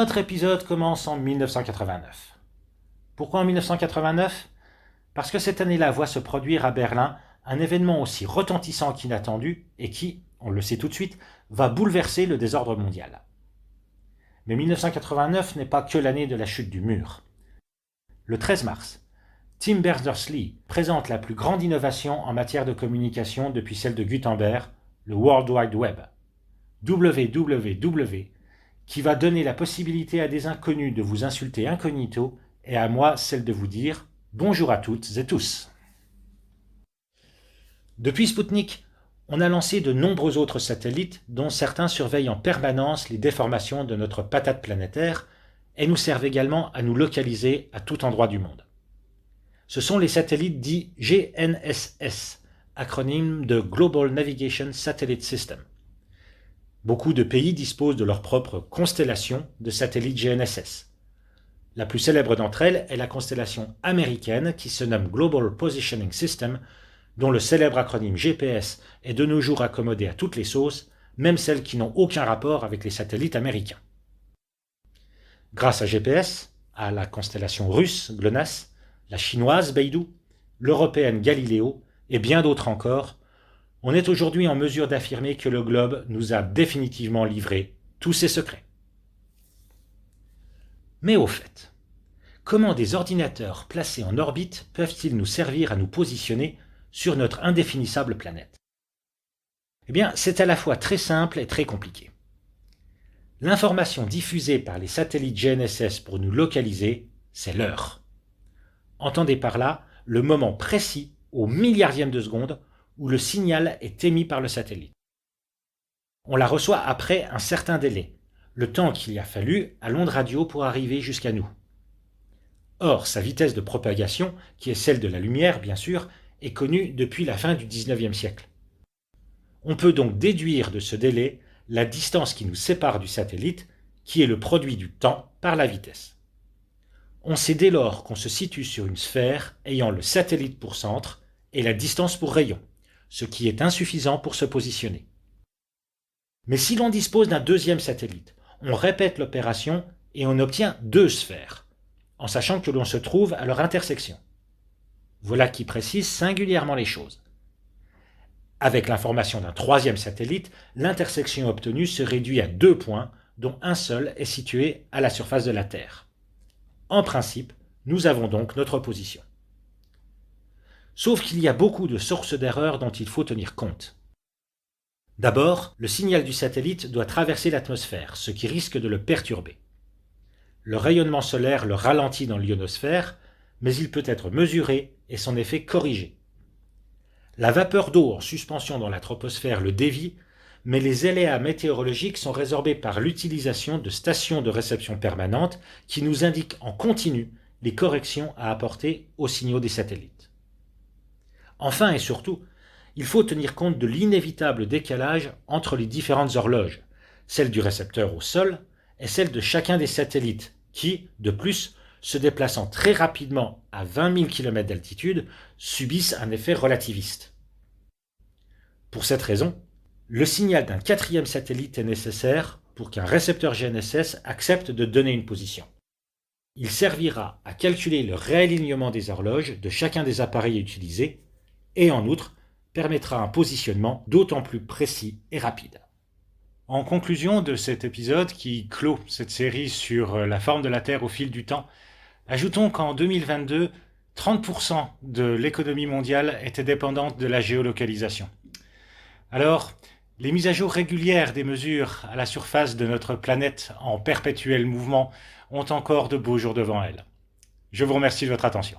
Notre épisode commence en 1989. Pourquoi en 1989 ? Parce que cette année-là voit se produire à Berlin un événement aussi retentissant qu'inattendu et qui, on le sait tout de suite, va bouleverser le désordre mondial. Mais 1989 n'est pas que l'année de la chute du mur. Le 13 mars, Tim Berners-Lee présente la plus grande innovation en matière de communication depuis celle de Gutenberg, le World Wide Web. WWW, qui va donner la possibilité à des inconnus de vous insulter incognito et à moi celle de vous dire bonjour à toutes et tous. Depuis Spoutnik, on a lancé de nombreux autres satellites dont certains surveillent en permanence les déformations de notre patate planétaire et nous servent également à nous localiser à tout endroit du monde. Ce sont les satellites dits GNSS, acronyme de Global Navigation Satellite System. Beaucoup de pays disposent de leur propre constellation de satellites GNSS. La plus célèbre d'entre elles est la constellation américaine qui se nomme Global Positioning System, dont le célèbre acronyme GPS est de nos jours accommodé à toutes les sauces, même celles qui n'ont aucun rapport avec les satellites américains. Grâce à GPS, à la constellation russe GLONASS, la chinoise Beidou, l'européenne Galileo et bien d'autres encore, on est aujourd'hui en mesure d'affirmer que le globe nous a définitivement livré tous ses secrets. Mais au fait, comment des ordinateurs placés en orbite peuvent-ils nous servir à nous positionner sur notre indéfinissable planète ? Eh bien, c'est à la fois très simple et très compliqué. L'information diffusée par les satellites GNSS pour nous localiser, c'est l'heure. Entendez par là le moment précis, au milliardième de seconde, où le signal est émis par le satellite. On la reçoit après un certain délai, le temps qu'il y a fallu à l'onde radio pour arriver jusqu'à nous. Or, sa vitesse de propagation, qui est celle de la lumière bien sûr, est connue depuis la fin du XIXe siècle. On peut donc déduire de ce délai la distance qui nous sépare du satellite, qui est le produit du temps par la vitesse. On sait dès lors qu'on se situe sur une sphère ayant le satellite pour centre et la distance pour rayon, ce qui est insuffisant pour se positionner. Mais si l'on dispose d'un deuxième satellite, on répète l'opération et on obtient deux sphères, en sachant que l'on se trouve à leur intersection. Voilà qui précise singulièrement les choses. Avec l'information d'un troisième satellite, l'intersection obtenue se réduit à 2 points, dont un seul est situé à la surface de la Terre. En principe, nous avons donc notre position. Sauf qu'il y a beaucoup de sources d'erreurs dont il faut tenir compte. D'abord, le signal du satellite doit traverser l'atmosphère, ce qui risque de le perturber. Le rayonnement solaire le ralentit dans l'ionosphère, mais il peut être mesuré et son effet corrigé. La vapeur d'eau en suspension dans la troposphère le dévie, mais les aléas météorologiques sont résorbés par l'utilisation de stations de réception permanentes qui nous indiquent en continu les corrections à apporter aux signaux des satellites. Enfin et surtout, il faut tenir compte de l'inévitable décalage entre les différentes horloges, celle du récepteur au sol et celle de chacun des satellites qui, de plus, se déplaçant très rapidement à 20 000 km d'altitude, subissent un effet relativiste. Pour cette raison, le signal d'un quatrième satellite est nécessaire pour qu'un récepteur GNSS accepte de donner une position. Il servira à calculer le réalignement des horloges de chacun des appareils utilisés et en outre permettra un positionnement d'autant plus précis et rapide. En conclusion de cet épisode qui clôt cette série sur la forme de la Terre au fil du temps, ajoutons qu'en 2022, 30% de l'économie mondiale était dépendante de la géolocalisation. Alors, les mises à jour régulières des mesures à la surface de notre planète en perpétuel mouvement ont encore de beaux jours devant elles. Je vous remercie de votre attention.